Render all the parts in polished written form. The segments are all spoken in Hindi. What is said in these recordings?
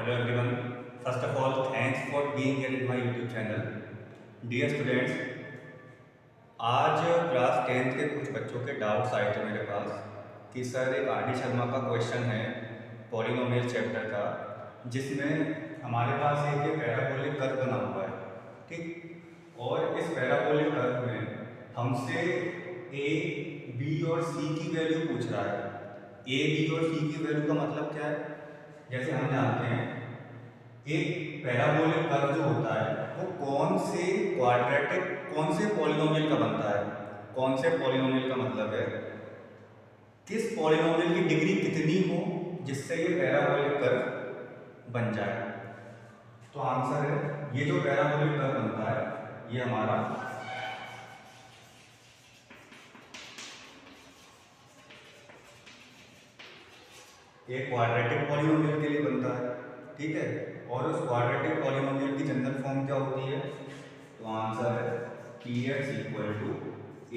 Hello everyone. First of all, thanks for being here in my YouTube channel. Dear students, आज क्लास 10th के कुछ बच्चों के डाउट्स आए थे मेरे पास कि सर एक आर डी शर्मा का क्वेश्चन है पॉलिनोमियल चैप्टर का, जिसमें हमारे पास एक ये पैराबोलिक कर्व बना हुआ है, ठीक। और इस पैराबोलिक कर्व में हमसे ए, बी और सी की वैल्यू पूछ रहा है। ए, बी और सी की वैल्यू का मतलब क्या है? जैसे हम जानते हैं एक पैराबोलिक कर्व जो होता है वो कौन से पॉलिनोमियल का बनता है। कौन से पॉलिनोमियल का मतलब है किस पॉलिनोमियल की डिग्री कितनी हो जिससे ये पैराबोलिक कर्व बन जाए। तो आंसर है ये जो पैराबोलिक कर्व बनता है ये हमारा एक क्वाड्रेटिक पॉलिनोमियल के लिए बनता है, ठीक है। और उस क्वाड्रेटिक पॉलिनोमियल की जनरल फॉर्म क्या होती है? तो आंसर है px equal to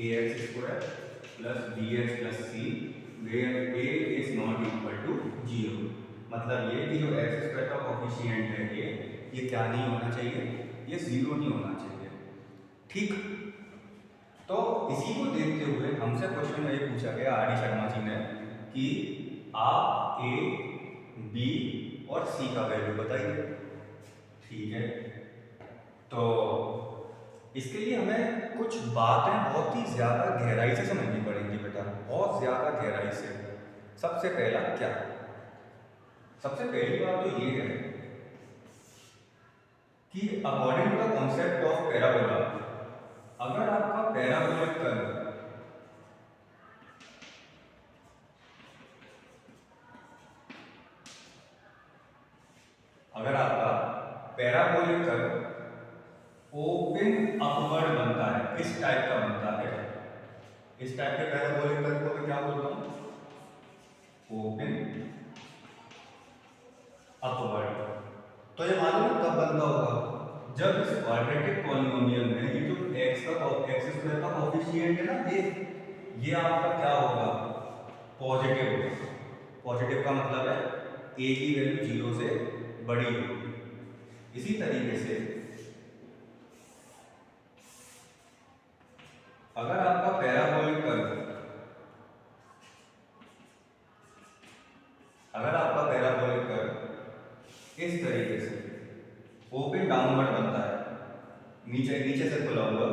ax square plus bx plus c where a is not equal to 0। मतलब ये कि जो एक्स स्क्वायर का कोफिशिएंट है ये क्या नहीं होना चाहिए, ये 0 नहीं होना चाहिए, ठीक। तो इसी को देखते हुए हमसे क्वेश्चन ये पूछा गया आर डी शर्मा जी ने कि आप ए, बी और सी का वैल्यू बताइए, ठीक है। तो इसके लिए हमें कुछ बातें बहुत ही ज़्यादा गहराई से समझनी पड़ेंगी बेटा, बहुत ज़्यादा गहराई से। सबसे पहला क्या? सबसे पहली बात तो ये है कि according to the concept of parabola, अगर आपका पैराबोलिक कर्व ओपन अपवर्ड बनता है, इस टाइप का बनता है, इस टाइप के पैराबोलिक कर्व को मैं क्या बोलता हूँ? Open upward. तो ये मालूम है कब बनता होगा? जब इस क्वाड्रेटिक पॉलिनोमियल में ये जो एक्स स्क्वायर का कोफिशिएंट है ना, ये आपका क्या होगा? पॉजिटिव होगा। पॉजिटिव का मतलब है ए की वैल्यू 0 से बड़ी होगी। इसी तरीके से अगर आपका पैराबोलिक कर्व इस तरीके से ओपन डाउनवर्ड बनता है, नीचे नीचे से खुला हुआ,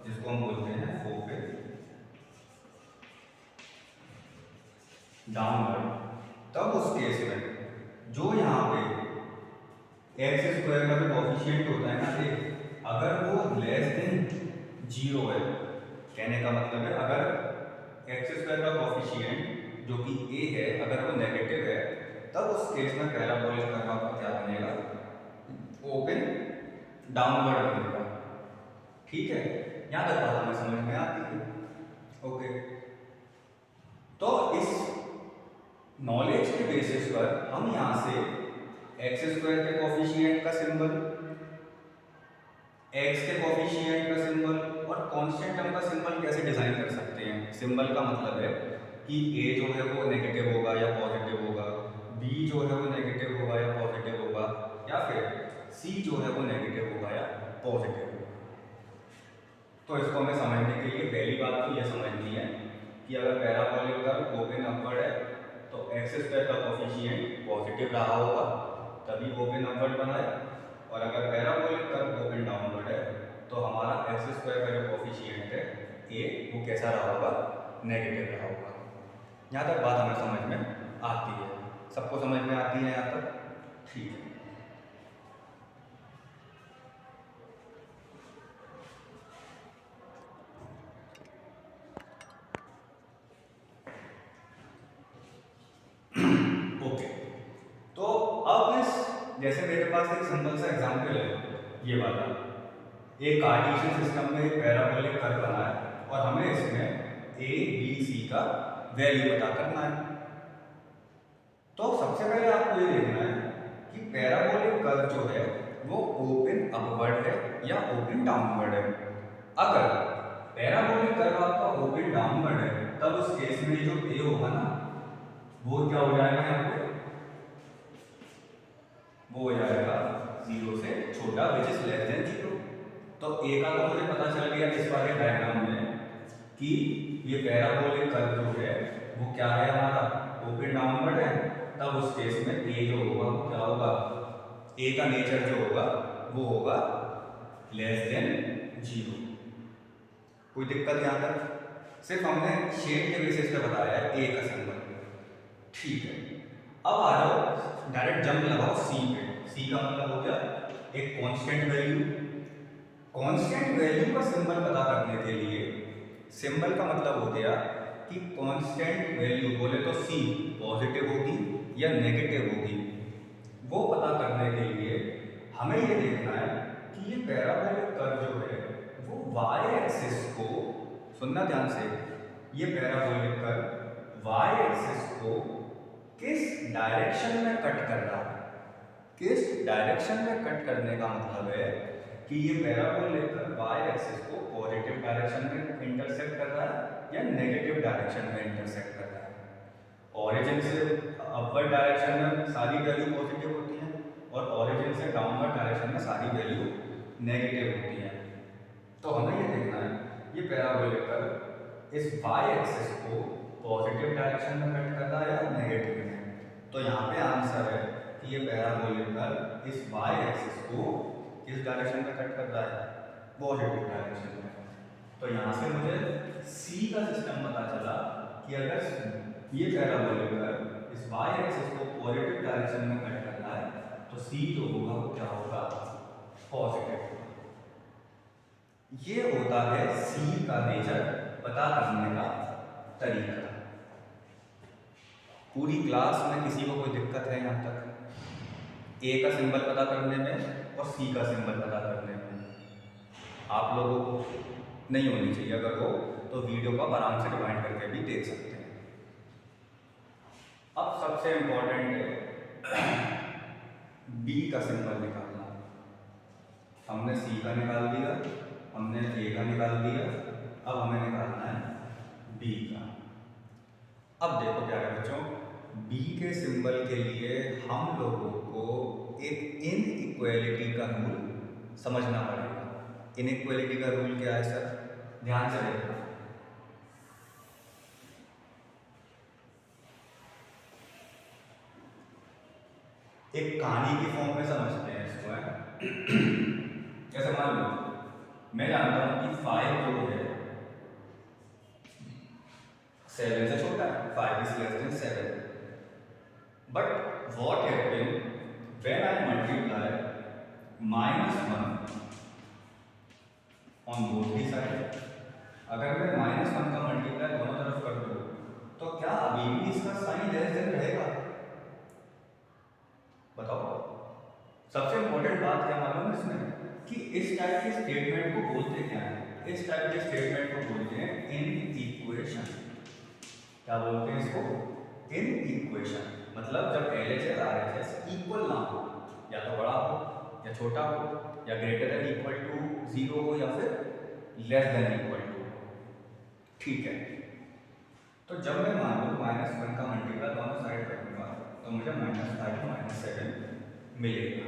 जिसको हम बोलते हैं ओपन डाउनवर्ड, तब उस केस में जो यहाँ पे एक्स स्क्वायर का जो कोफिशिएंट होता है ना, अगर वो लेस देन 0 है, कहने का मतलब है अगर एक्स स्क्वायर का कोफिशिएंट जो कि ए है अगर वो नेगेटिव है, तब उस केस में पैराबोलिक कर्व आपका क्या बनेगा? ओपन डाउनवर्ड बनेगा, ठीक है। यहाँ तक बात हमें समझ में आती है, ओके। तो इस नॉलेज के बेसिस पर हम यहाँ से एक्स स्क्वायर के कोफिशिएंट का सिंबल, एक्स के कोफिशिएंट का सिंबल और कांस्टेंट टर्म का सिंबल कैसे डिजाइन कर सकते हैं। सिंबल का मतलब है कि ए जो है वो नेगेटिव होगा या पॉजिटिव होगा, बी जो है वो नेगेटिव होगा या पॉजिटिव होगा, या फिर सी जो है वो नेगेटिव होगा या पॉजिटिव होगा। तो इसको हमें समझने के लिए पहली बात तो यह समझनी है कि अगर पैराबोलिक कर्व ओपन अपवर्ड है तो एक्स स्क्वायर का कोफिशिएंट पॉजिटिव रहा होगा तभी ओपन अपवर्ड बना है, और अगर पैराबोलिक कर्व ओपन डाउनवर्ड है तो हमारा एक्स स्क्वायर का जो कोफिशिएंट है ए वो कैसा रहा होगा? नेगेटिव रहा होगा। यहाँ तक बात हमें समझ में आती है, सबको समझ में आती है यहाँ तक, ठीक है। ओके, तो अब इस जैसे मेरे पास एक सिंपल सा एग्जांपल है, ये वाला एक कार्टेशियन सिस्टम में एक पैराबोलिक कर्व बना है और हमें इसमें ए, बी, सी का वैल्यू पता करना है। तो सबसे पहले आपको ये देखना है कि पैराबोलिक कर्व जो है वो ओपन अपवर्ड है या ओपन डाउनवर्ड है। अगर पैराबोलिक कर्व आपका ओपन डाउनवर्ड है तब उस केस में जो ए होगा ना वो क्या हो जाएगा? यहाँ पे वो हो जाएगा 0 से छोटा विच इज लेस देन 0। तो ए का तो मुझे पता चल गया इस वाले डायग्राम में कि ये पैराबोलिक कर्व जो है वो क्या है हमारा ओपन डाउनवर्ड है। तब उस केस में ए जो होगा वो क्या होगा, ए का नेचर जो होगा वो होगा लेस देन 0। कोई दिक्कत यहाँ तक? सिर्फ हमने शेड के बेसिस पे बताया है ए का सिंबल, ठीक है। अब आ जाओ डायरेक्ट जंप लगाओ सी पे। सी का मतलब हो गया एक कांस्टेंट वैल्यू। कांस्टेंट वैल्यू का सिंबल पता करने के लिए सिंबल का मतलब हो गया कि कांस्टेंट वैल्यू बोले तो सी पॉजिटिव होगी या नेगेटिव होगी। वो पता करने के लिए हमें ये देखना है कि ये पैराबोलिक कर्व जो है वो वाई एक्सिस को, सुनना ध्यान से, ये पैराबोलिक कर्व वाई एक्सिस को किस डायरेक्शन में कट कर रहा है। किस डायरेक्शन में कट करने का मतलब है कि ये पैराबोलिक कर्व वाई एक्सिस को पॉजिटिव डायरेक्शन में इंटरसेक्ट कर रहा है या नेगेटिव डायरेक्शन में इंटरसेक्ट कर रहा है। ऑरिजिन से अपवर्ड डायरेक्शन में सारी वैल्यू पॉजिटिव होती है और ऑरिजिन से डाउनवर्ड डायरेक्शन में सारी वैल्यू नेगेटिव होती है। तो हमें ये देखना है ये पैराबोलिक कर्व इस वाई एक्सिस को पॉजिटिव डायरेक्शन में कट कर रहा है या नेगेटिव में। तो यहाँ पे आंसर है कि ये पैराबोलिक कर्व इस वाई एक्सिस को किस डायरेक्शन में कट कर रहा है, पॉजिटिव डायरेक्शन में। तो यहाँ से मुझे सी का सिस्टम पता चला कि अगर ये पैराबोलिक कर्व इस वाई एक्सिस को पॉजिटिव डायरेक्शन में कट कर रहा है तो सी जो होगा वो क्या होगा, पॉजिटिव। ये होता है सी का नेचर पता करने का तरीका। पूरी क्लास में किसी को कोई दिक्कत है यहाँ तक? ए का सिंबल पता करने में और सी का सिंबल पता करने में आप लोगों को नहीं होनी चाहिए। अगर हो तो वीडियो को आप आराम से रिवाइंड करके भी देख सकते हैं। अब सबसे इम्पोर्टेंट है बी का सिंबल निकालना। हमने सी का निकाल दिया, हमने ए का निकाल दिया, अब हमें निकालना है बी का। अब देखो प्यारे बच्चों, बी के सिंबल के लिए हम लोगों को एक इनइक्वालिटी का रूल समझना पड़ेगा। इनइक्वालिटी का रूल क्या है सर? ध्यान से देखना। एक कहानी की फॉर्म में समझते हैं इसको, है कैसे? मान लो मैं जानता हूं कि 5 जो है 7 से छोटा है, 5 is less than 7. But what happened when I multiply -1 on both the side? अगर मैं -1 का मल्टीप्लाई दोनों तरफ कर दूं तो क्या अभी भी इसका साइन लेस देन रहेगा? बताओ। सबसे इंपॉर्टेंट बात क्या मालूम है इसमें कि इस टाइप के स्टेटमेंट को बोलते क्या है? इस टाइप के स्टेटमेंट को बोलते हैं इनइक्वेशन। क्या बोलते हैं इसको? इनइक्वेशन। मतलब जब LHS RHS इक्वल ना हो, या तो बड़ा हो या छोटा हो या ग्रेटर देन इक्वल टू 0 हो या फिर लेस देन इक्वल टू, ठीक है। तो जब मैं मान लूँ -1 का मल्टीप्लाई दोनों साइड करूँगा तो मुझे -5 -7 मिलेगा।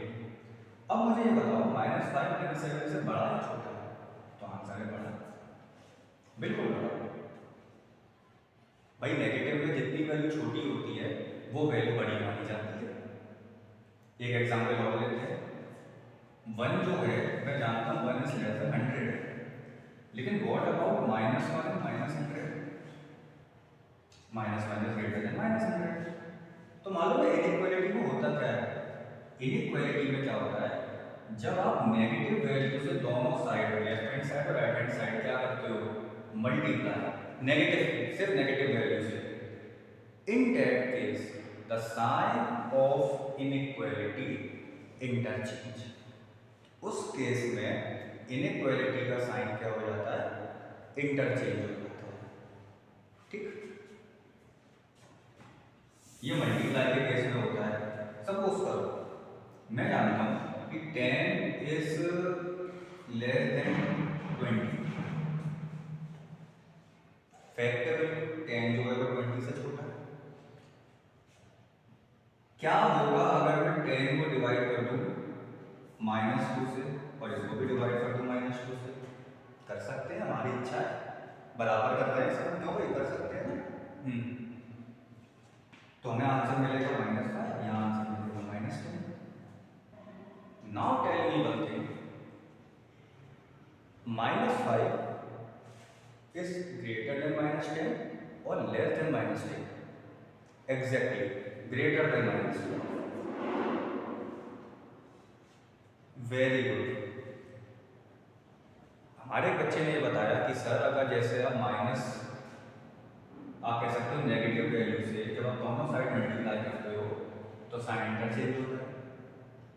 अब मुझे ये बताओ -5 -7 से बड़ा या छोटा है? तो आंसर है बड़ा, बिल्कुल बड़ा। भाई नेगेटिव में जितनी वैल्यू छोटी होती है वो वैल्यू बड़ी मानी जाती है। एक एग्जांपल और लेते हैं। 1 जो है मैं जानता हूँ 1 is less than 100 है, लेकिन what about -1 and -100? -1 is greater than -100। तो मालूम है इनइक्वालिटी में होता क्या है? इनइक्वालिटी में क्या होता है, जब आप नेगेटिव वैल्यू से दोनों साइड, लेफ्ट हैंड साइड और राइट हैंड साइड क्या करते हो, मल्टीप्लाई, नेगेटिव सिर्फ नेगेटिव वैल्यू से। In that case the sign of inequality interchange. उस केस में इनइक्वालिटी का साइन क्या हो जाता है, इंटरचेंज हो जाता है, ठीक। ये मल्टीप्लाई के केस में होता है। सपोज करो मैं जानता हूं कि 10 इज लेस देन 20, फैक्टर 10 जो है वो 20 से छोटा है। क्या होगा अगर मैं टेन को डिवाइड कर दूँ -2 से और इसको भी डिवाइड कर दूँ -2 से, कर सकते हैं, हमारी इच्छा है, बराबर कर रहे हैं सब, क्यों भाई, कर सकते हैं ना। तो हमें आंसर मिलेगा -5, यहाँ आंसर मिलेगा -10। Now tell me one thing, -5 is greater than -10 or less than -10? Exactly, greater than -10. Very good. हमारे बच्चे ने ये बताया कि सर अगर जैसे आप आप कह सकते हो नेगेटिव वैल्यू से जब आप दोनों साइड मल्टीप्लाई करते हो तो साइन इंटरचेंज होता है।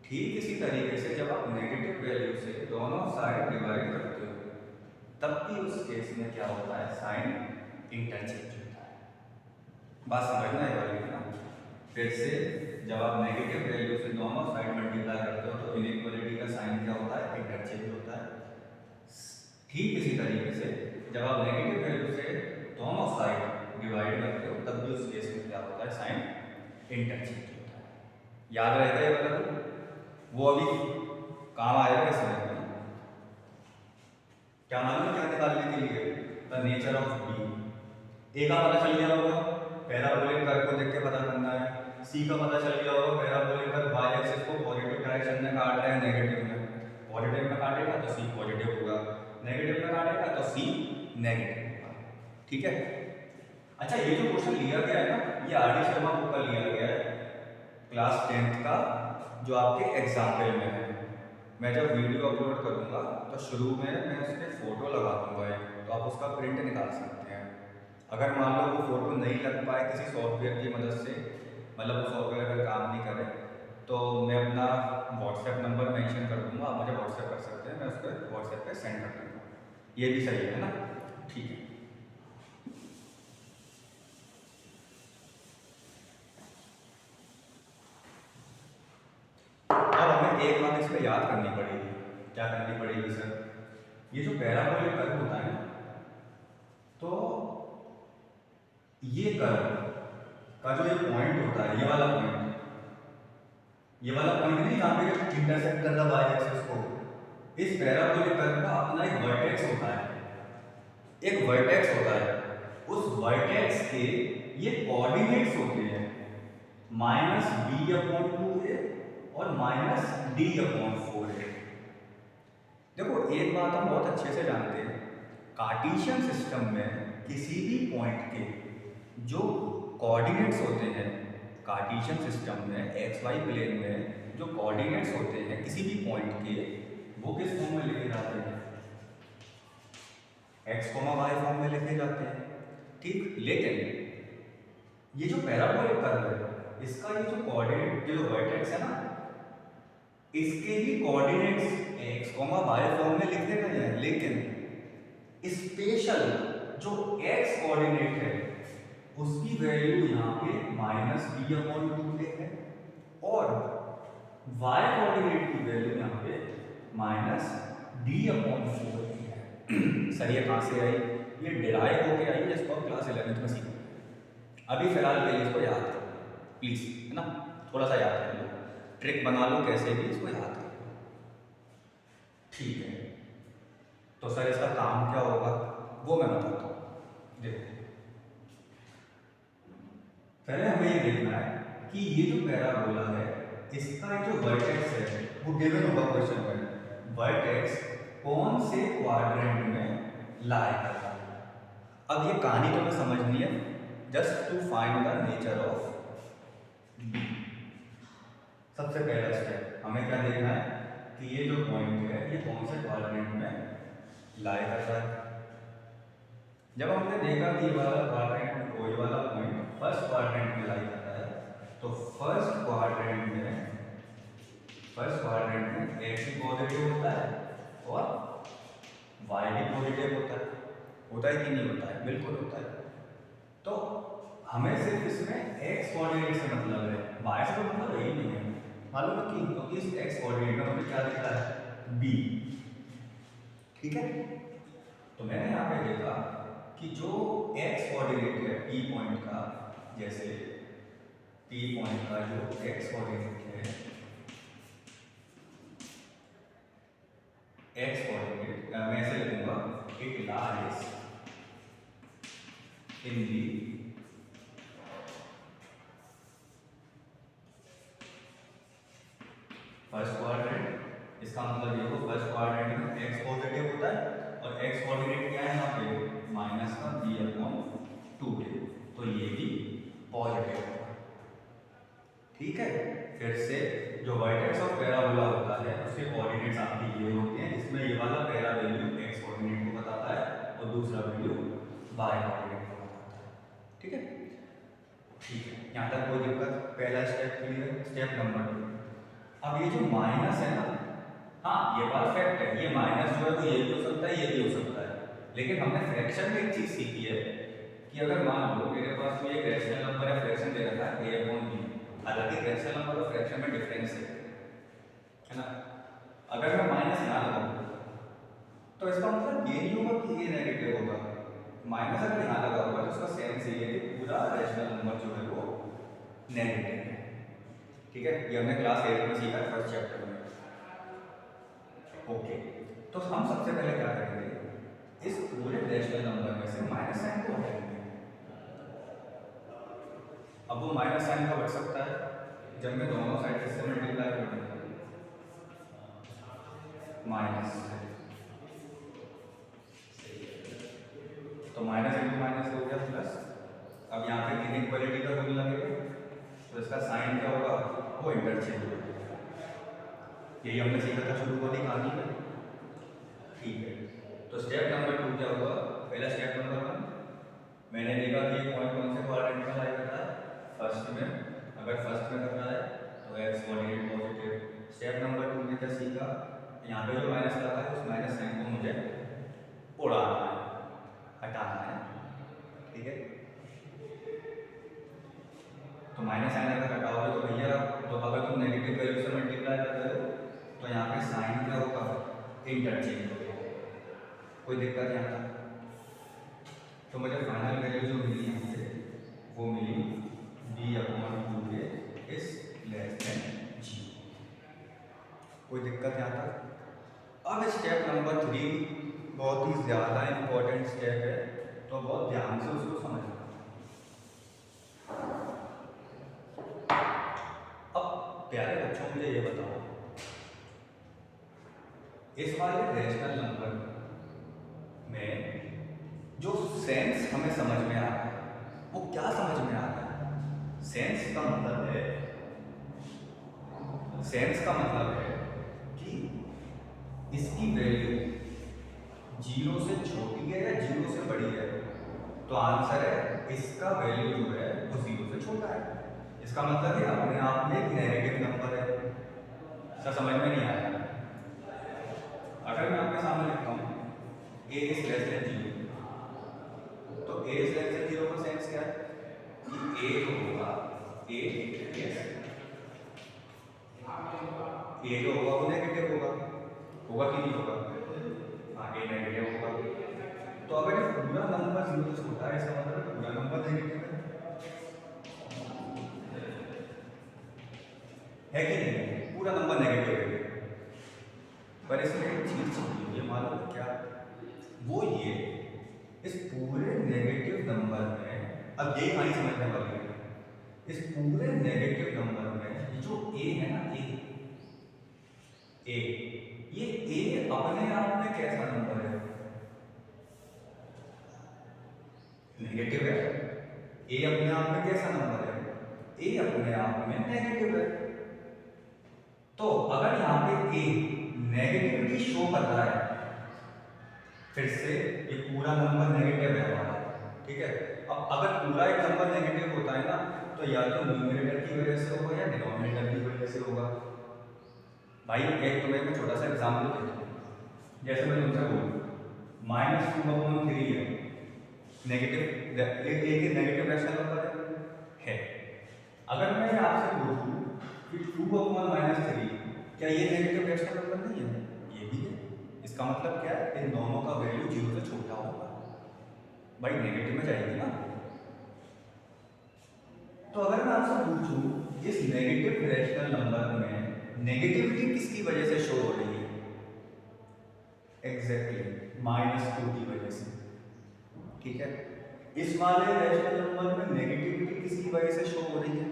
ठीक इसी तरीके से जब आप नेगेटिव वैल्यू से दोनों साइड डिवाइड करते हो तब भी उस केस में क्या होता है, साइन इंटरचेंज होता है। बात समझना है वाली ना। फिर से जब आप नेगेटिव वैल्यू से दोनों साइड मल्टीप्लाई करते हो तो इनइक्वालिटी का साइन क्या होता है, इंटरचेंज होता है। ठीक इसी तरीके से जब आप नेगेटिव वैल्यू से दोनों साइड डिवाइड करते हो तब भी उस केस में क्या होता है, साइन इंटरचेंज होता है। याद रहता है मतलब, वो अभी काम आएगा इस समय में। क्या मालूम क्या निकालने के लिए, द नेचर ऑफ बी। ए का पता चल गया होगा, पैराबोलिक कर्व को देख के पता करना है। सी का पता चल गया होगा, पैराबोलिक कर्व वाई एक्सिस को पॉजिटिव डायरेक्शन में काट रहा है, नेगेटिव में। पॉजिटिव में काटेगा तो सी पॉजिटिव होगा, नेगेटिव में काटेगा तो सी नेगेटिव होगा। ठीक है। अच्छा, ये जो क्वेश्चन लिया गया है ना, ये आर डी शर्मा बुक का लिया गया है, क्लास 10th का, जो आपके एग्जाम्पल में है। मैं जब वीडियो अपलोड करूंगा तो शुरू में मैं उसके फोटो लगा दूंगा एक, तो आप उसका प्रिंट निकाल सकते हैं। अगर मान लो वो फोटो नहीं लग पाए किसी सॉफ्टवेयर की मदद से, मतलब वो सॉफ्टवेयर अगर काम नहीं करे, तो मैं अपना व्हाट्सएप नंबर मेंशन कर दूंगा, आप मुझे व्हाट्सएप कर सकते हैं, मैं उस पर व्हाट्सएप पे सेंड कर दूंगा। ये भी सही है ना, ठीक है। एक बात इसमें याद करनी पड़ेगी। क्या करनी पड़ेगी सर, ये जो पैराबोलिक कर्व होता है ना, तो ये कर्व का जो ये पॉइंट होता है, ये वाला पॉइंट नहीं, जहाँ पे इंटरसेक्ट कर रहा है वाई एक्सिस को, इस पैराबोलिक कर्व का अपना एक वर्टेक्स होता है, उस वर्टेक्स के ये कोऑर्डिनेट्स होते हैं -b/2a और -d/4a। देखो एक बात हम बहुत अच्छे से जानते हैं, कार्टेशियन सिस्टम में किसी भी पॉइंट के जो कोऑर्डिनेट्स होते हैं, कार्टेशियन सिस्टम में एक्स वाई प्लेन में जो कोऑर्डिनेट्स होते हैं किसी भी पॉइंट के, वो किस फॉर्म में लिखे जाते हैं, एक्स कोमा वाई फॉर्म में लिखे जाते हैं। ठीक, लेकिन ये जो पैराबोलिक कर्व है, इसका ये जो कोऑर्डिनेट, जो वर्टेक्स है ना, इसके भी coordinates X comma Y form में लिखे गए हैं, लेकिन स्पेशल जो एक्स कोऑर्डिनेट है उसकी वैल्यू यहाँ पे -b/2a है और वाई कोऑर्डिनेट की वैल्यू यहाँ पे -d/4 है। सर ये कहाँ से आई, ये डिराइव होके आई, जिसको आप क्लास 11th में सीखोगे। अभी फिलहाल के लिए इसको याद करो प्लीज, है ना, थोड़ा सा याद कर लो, ट्रिक बना लो, कैसे भी इसको याद कर लो। ठीक है, तो सर इसका काम क्या होगा वो मैं बताता हूँ। देखो, पहले हमें ये देखना है कि ये जो पैराबोला है, इसका जो वर्टेक्स है वो गिवन होगा क्वेश्चन में, वर्टेक्स कौन से क्वाड्रेंट में लाई करता है। अब ये कहानी तो मैं समझनी है, just to find the nature of B. सबसे पहला स्टेप हमें क्या देखना है कि ये जो पॉइंट है ये कौन से क्वाड्रेंट में लाई करता है। जब हमने देखा कि ये वाला क्वाड्रेंट, ये वाला पॉइंट फर्स्ट क्वाड्रेंट में लाई करता है, तो फर्स्ट क्वाड्रेंट में एक्स भी पॉजिटिव होता है और वाई भी पॉजिटिव होता है कि नहीं होता है, बिल्कुल होता है। तो हमें सिर्फ इसमें एक्स कोऑर्डिनेट से मतलब है, वाई से तो मतलब यही नहीं है। मालूम है क्यों, क्योंकि इस एक्स कोऑर्डिनेट में हमें क्या दिखता है, बी। ठीक है, तो मैंने यहाँ पे देखा कि जो एक्स कोऑर्डिनेट है पी पॉइंट का, जैसे पी पॉइंट का जो एक्स कोऑर्डिनेट है it lies in the first quadrant. इसका मतलब ये हो फर्स्ट क्वाड्रेंट में x पॉजिटिव होता है और x कोऑर्डिनेट क्या है यहाँ पे माइनस का b/2 है, तो ये भी पॉजिटिव होगा। ठीक है, फिर से जो वर्टेक्स ऑफ पैराबोला होता है उसके कोऑर्डिनेट्स आपके ये होते हैं, जिसमें ये वाला पहला वैल्यू x कोऑर्डिनेट को बताता है और दूसरा वैल्यू y कोऑर्डिनेट को बताता है। ठीक है, ठीक है, यहाँ तक कोई दिक्कत? पहला स्टेप क्लियर। Step number 2। अब ये जो माइनस है ना, हाँ ये बात फैक्ट है, ये माइनस जो है वो ये भी हो सकता है, ये भी हो सकता है, लेकिन हमने फ्रैक्शन में एक चीज सीखी है कि अगर मान लो मेरे पास कोई एक रैशनल नंबर या फ्रैक्शन दे रखा है a/b, हालांकि रैशनल नंबर और फ्रैक्शन में डिफरेंस है ना। अगर मैं माइनस यहाँ लगाऊँ तो इसका मतलब ये नहीं होगा कि ये नेगेटिव होगा। माइनस अगर यहाँ लगा होगा तो उसका सेंस ये है कि पूरा रैशनल नंबर जो है वो नेगेटिव है। ठीक है, ये हमने क्लास 8 में सीखा है फर्स्ट चैप्टर में। ओके, तो हम सबसे पहले क्या करेंगे, इस पूरे रैशनल नंबर में से माइनस साइन को हटाएंगे। अब वो माइनस साइन का बच सकता है जब मैं दोनों साइड से मल्टीप्लाई करूंगा, माइनस, तो माइनस इंटू माइनस हो गया प्लस। अब यहाँ पे इनइक्वालिटी का रूल लगेगा तो इसका साइन क्या होगा, वो इंटरचेंज होगा। यही हमने सीखा था शुरू वाली कहानी में। ठीक है, तो स्टेप नंबर 2 क्या हुआ? पहला स्टेप नंबर 1 मैंने देखा कि ये पॉइंट कौन से क्वाड्रेंट में लाई करता है, फर्स्ट में। अगर फर्स्ट में करना है तो x coordinate positive. Step number 2 में क्या सीखा, यहाँ पे जो माइनस लगा है उस माइनस साइन को मुझे उड़ाना है, हटाना है। ठीक है, तो माइनस साइन अगर हटाओगे तो भैया, तो अगर तुम नेगेटिव वैल्यू से मल्टीप्लाई करते हो तो यहाँ पे साइन क्या होगा, इंटरचेंज होगा। कोई दिक्कत यहाँ तक? तो मुझे फाइनल वैल्यू जो मिली यहाँ से वो मिली b/2 के इज लेस देन g। कोई दिक्कत यहाँ तक? अब स्टेप नंबर 3 बहुत ही ज़्यादा इंपॉर्टेंट स्टेप है, तो बहुत ध्यान से उसको समझना। अब प्यारे बच्चों मुझे ये बताओ, इस वाले रैशनल नंबर में जो सेंस हमें समझ में आ रहा है वो क्या समझ में आ रहा है? सेंस का मतलब है कि इसकी वैल्यू 0 से छोटी है या 0 से बड़ी है। तो आंसर है इसका वैल्यू जो है वो 0 से छोटा है। इसका मतलब है अपने आप में एक नेगेटिव नंबर है। इसका समझ में नहीं आया? अगर मैं आपके सामने लिखता हूँ a इज लेस देन 0, तो a इज लेस देन 0 का सेंस क्या है कि a जो होगा वो नेगेटिव होगा कि नहीं होगा? हाँ, a नेगेटिव होगा। तो अगर ये पूरा नंबर 0 से छोटा है इसका मतलब पूरा नंबर नेगेटिव है कि नहीं? पूरा नंबर नेगेटिव है। पर इसमें एक चीज ये मालूम है क्या? वो ये, इस पूरे नेगेटिव नंबर में, अब ये कहानी समझने वाली है, इस पूरे नेगेटिव नंबर में ये जो a है ना, ये a अपने आप में कैसा नंबर है? नेगेटिव है। a अपने आप में कैसा नंबर है? a अपने आप में नेगेटिव है। तो अगर यहाँ पे a नेगेटिविटी शो कर रहा है, फिर से ये पूरा नंबर नेगेटिव है हमारा। ठीक है, अब अगर पूरा एक नंबर नेगेटिव होता है ना, तो या तो न्यूमरेटर की वजह से होगा या डिनोमिनेटर की वजह से होगा। भाई एक तुम्हें मैं छोटा सा एग्जाम्पल देता हूँ। जैसे मैं तुमसे बोलूँ -2/3 है, नेगेटिव, एक नेगेटिव रैशनल नंबर है। अगर मैं आपसे पूछूं कि 2/-3 क्या ये नेगेटिव रैशनल नंबर नहीं है? ये भी है। इसका मतलब क्या है? इन दोनों का वैल्यू 0 से छोटा होगा। भाई नेगेटिव में जाएगी ना। तो अगर मैं आपसे पूछूं इस नेगेटिव रैशनल नंबर में नेगेटिविटी किसकी वजह से शो हो रही है? एग्जैक्टली -2 की वजह से। ठीक है, इस वाले रैशनल नंबर में नेगेटिविटी किसकी वजह से शो हो रही है?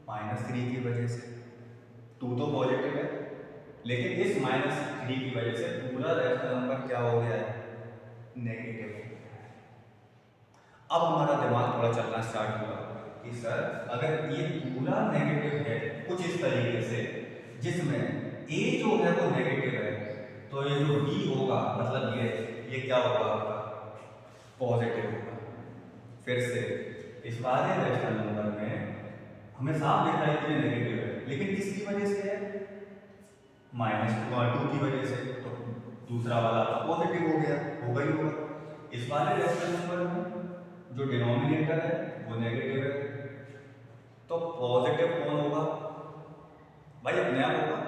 -3 की वजह से। 2 तो पॉजिटिव है, लेकिन इस -3 की वजह से पूरा रैशनल नंबर क्या हो गया है? नेगेटिव हो गया है। अब हमारा दिमाग थोड़ा चलना स्टार्ट हुआ कि सर अगर ये पूरा नेगेटिव है कुछ इस तरीके से जिसमें a जो है वो नेगेटिव है, तो ये जो b होगा मतलब ये क्या होगा आपका? पॉजिटिव होगा। फिर से इस वाले रैशनल नंबर में हमें साफ दिख रहा है कि ये नेगेटिव है, लेकिन किसकी वजह से है? -2 की वजह से। तो दूसरा वाला पॉजिटिव हो गया, होगा ही होगा। इस वाले रैशनल नंबर में जो डिनोमिनेटर है वो नेगेटिव है, तो पॉजिटिव कौन होगा? भाई अपने आप होगा,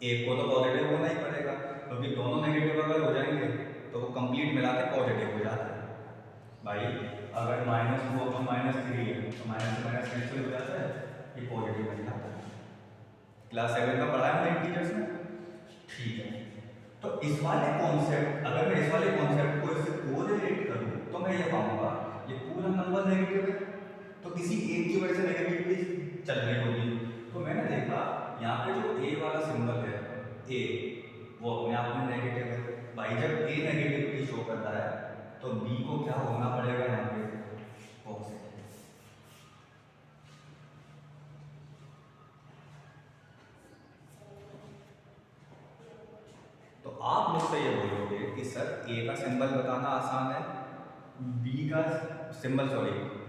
एक को तो पॉजिटिव होना ही पड़ेगा, क्योंकि दोनों नेगेटिव अगर हो जाएंगे तो वो कंप्लीट मिला के पॉजिटिव हो जाता है। भाई अगर -2 और -3 है तो माइनस से माइनस कैंसिल हो जाता है, ये पॉजिटिव बन जाता है। क्लास 7 का पढ़ा है हमने इंटीजर्स में। ठीक है, तो इस वाले कॉन्सेप्ट, अगर मैं इस वाले कॉन्सेप्ट को इससे कोरिलेट करूं तो मैं ये पाऊंगा ये पूरा नंबर नेगेटिव है, तो किसी एक की वजह से नेगेटिविटी चल रही होगी। तो मैंने देखा यहाँ पे जो ए वाला सिंबल है ए, वो अपने आप में नेगेटिव है। भाई जब ए नेगेटिविटी शो करता है तो बी को क्या होना पड़ेगा? यहाँ पे पॉजिटिव। तो आप मुझसे ये बोलोगे कि सर ए का सिंबल बताना आसान है, बी का सिंबल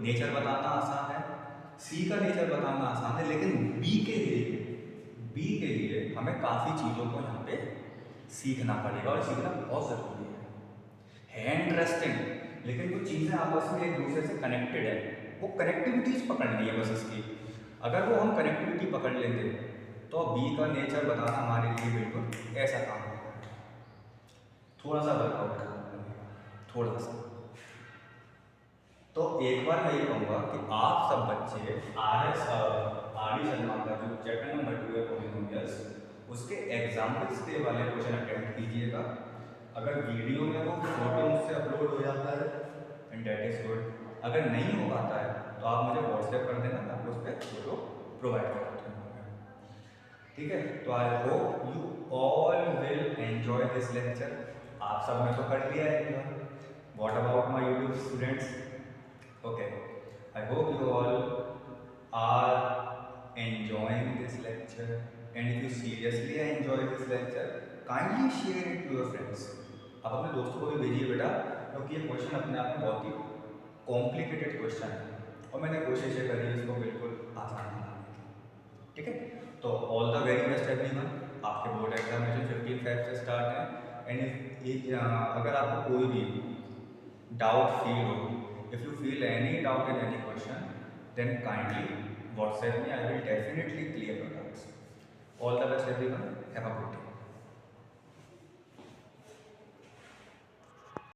नेचर बताना आसान है, सी का नेचर बताना आसान है, लेकिन बी के लिए हमें काफ़ी चीज़ों को यहाँ पे सीखना पड़ेगा और सीखना बहुत ज़रूरी है। है इंटरेस्टिंग, लेकिन कुछ चीज़ें आपस में एक दूसरे से कनेक्टेड है, वो कनेक्टिविटीज पकड़नी है बस इसकी। अगर वो हम कनेक्टिविटी पकड़ लेंगे तो बी का नेचर बताना हमारे लिए बिल्कुल ऐसा काम है। थोड़ा सा वर्कआउट करना पड़ेगा, थोड़ा सा। तो एक बार मैं ये कहूँगा कि आप सब बच्चे आर डी शर्मा का जो चैप्टर नंबर 2 है पॉलिनोमियल्स, उसके एग्जाम्पल्स के वाले क्वेश्चन अटेम्प्ट कीजिएगा। अगर वीडियो में वो फोटो मुझसे अपलोड हो जाता है एंड डेट इज गुड, अगर नहीं हो पाता है तो आप मुझे व्हाट्सएप कर देना, मैं आपको उस पर फोटो प्रोवाइड कर दूँगा। ठीक है, तो I hope you all will enjoy this lecture. आप सब ने तो कर लिया है। What about my YouTube students? Okay, I hope you all are enjoying this lecture, and if you seriously enjoy this lecture, kindly share it to your friends. आप अपने दोस्तों को भी भेजिए बेटा, क्योंकि ये क्वेश्चन अपने आप में बहुत ही कॉम्प्लिकेटेड क्वेश्चन है और मैंने कोशिश ये करी इसको बिल्कुल आसान बनाने की। ठीक है, तो all the very best everyone. आपके बोर्ड एग्जामिनेशन 15 से स्टार्ट है, एंड अगर आपको कोई भी डाउट फील हो, if you feel any doubt in any question, then kindly WhatsApp me. I will definitely clear your doubts. All the best everyone. Have a good day.